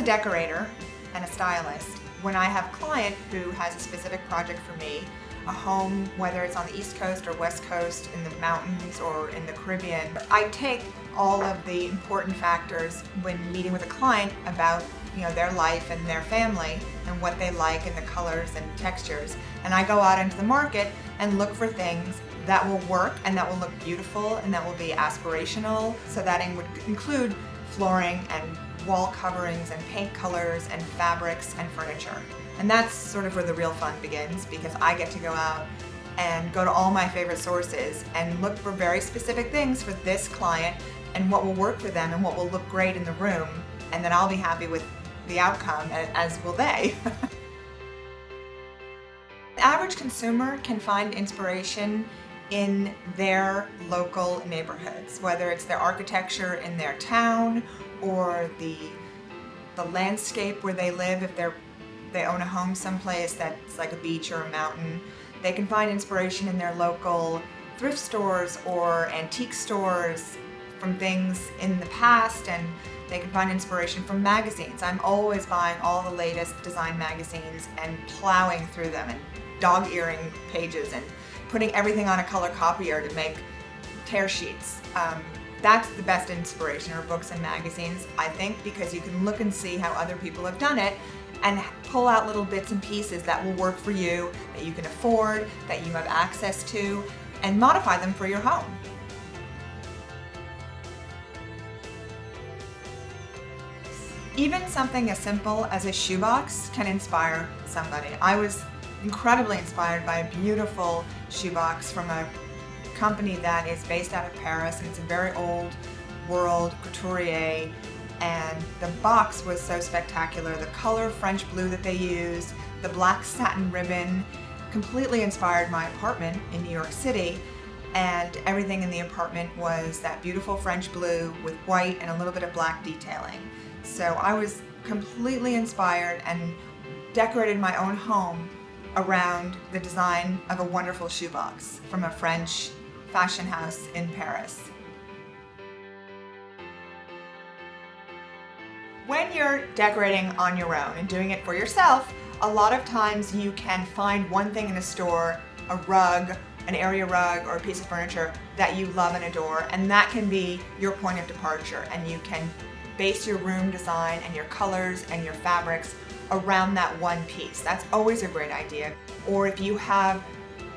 decorator and a stylist, when I have a client who has a specific project for me, a home, whether it's on the East Coast or West Coast, in the mountains or in the Caribbean, I take all of the important factors when meeting with a client about their life and their family and what they like and the colors and textures. And I go out into the market and look for things that will work and that will look beautiful and that will be aspirational. So that would include flooring and wall coverings and paint colors and fabrics and furniture. And that's sort of where the real fun begins, because I get to go out and go to all my favorite sources and look for very specific things for this client and what will work for them and what will look great in the room, and then I'll be happy with the outcome, as will they. The average consumer can find inspiration in their local neighborhoods, whether it's their architecture in their town or the landscape where they live. If they own a home someplace that's like a beach or a mountain, they can find inspiration in their local thrift stores or antique stores from things in the past, and they can find inspiration from magazines. I'm always buying all the latest design magazines and plowing through them and dog-earing pages and putting everything on a color copier to make tear sheets. That's the best inspiration, are books and magazines, I think, because you can look and see how other people have done it and pull out little bits and pieces that will work for you, that you can afford, that you have access to, and modify them for your home. Even something as simple as a shoebox can inspire somebody. I was incredibly inspired by a beautiful shoebox from a company that is based out of Paris, and it's a very old world couturier, and the box was so spectacular. The color French blue that they used, the black satin ribbon, completely inspired my apartment in New York City, and everything in the apartment was that beautiful French blue with white and a little bit of black detailing. So I was completely inspired and decorated my own home around the design of a wonderful shoebox from a French fashion house in Paris. When you're decorating on your own and doing it for yourself, a lot of times you can find one thing in a store, a rug, an area rug, or a piece of furniture that you love and adore, and that can be your point of departure, and you can base your room design and your colors and your fabrics around that one piece. That's always a great idea. Or if you have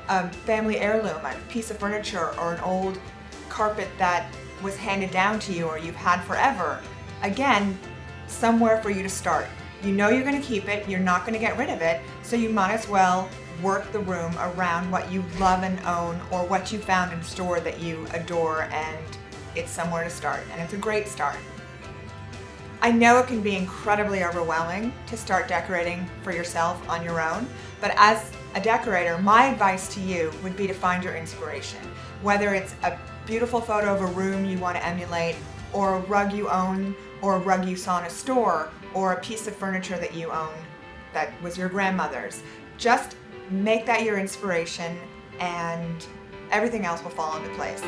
a family heirloom, a piece of furniture or an old carpet that was handed down to you or you've had forever, again, somewhere for you to start. You know you're going to keep it, you're not going to get rid of it, so you might as well work the room around what you love and own, or what you found in a store that you adore, and it's somewhere to start, and it's a great start. I know it can be incredibly overwhelming to start decorating for yourself on your own, but as a decorator, my advice to you would be to find your inspiration. Whether it's a beautiful photo of a room you want to emulate, or a rug you own, or a rug you saw in a store, or a piece of furniture that you own that was your grandmother's. Just make that your inspiration, and everything else will fall into place.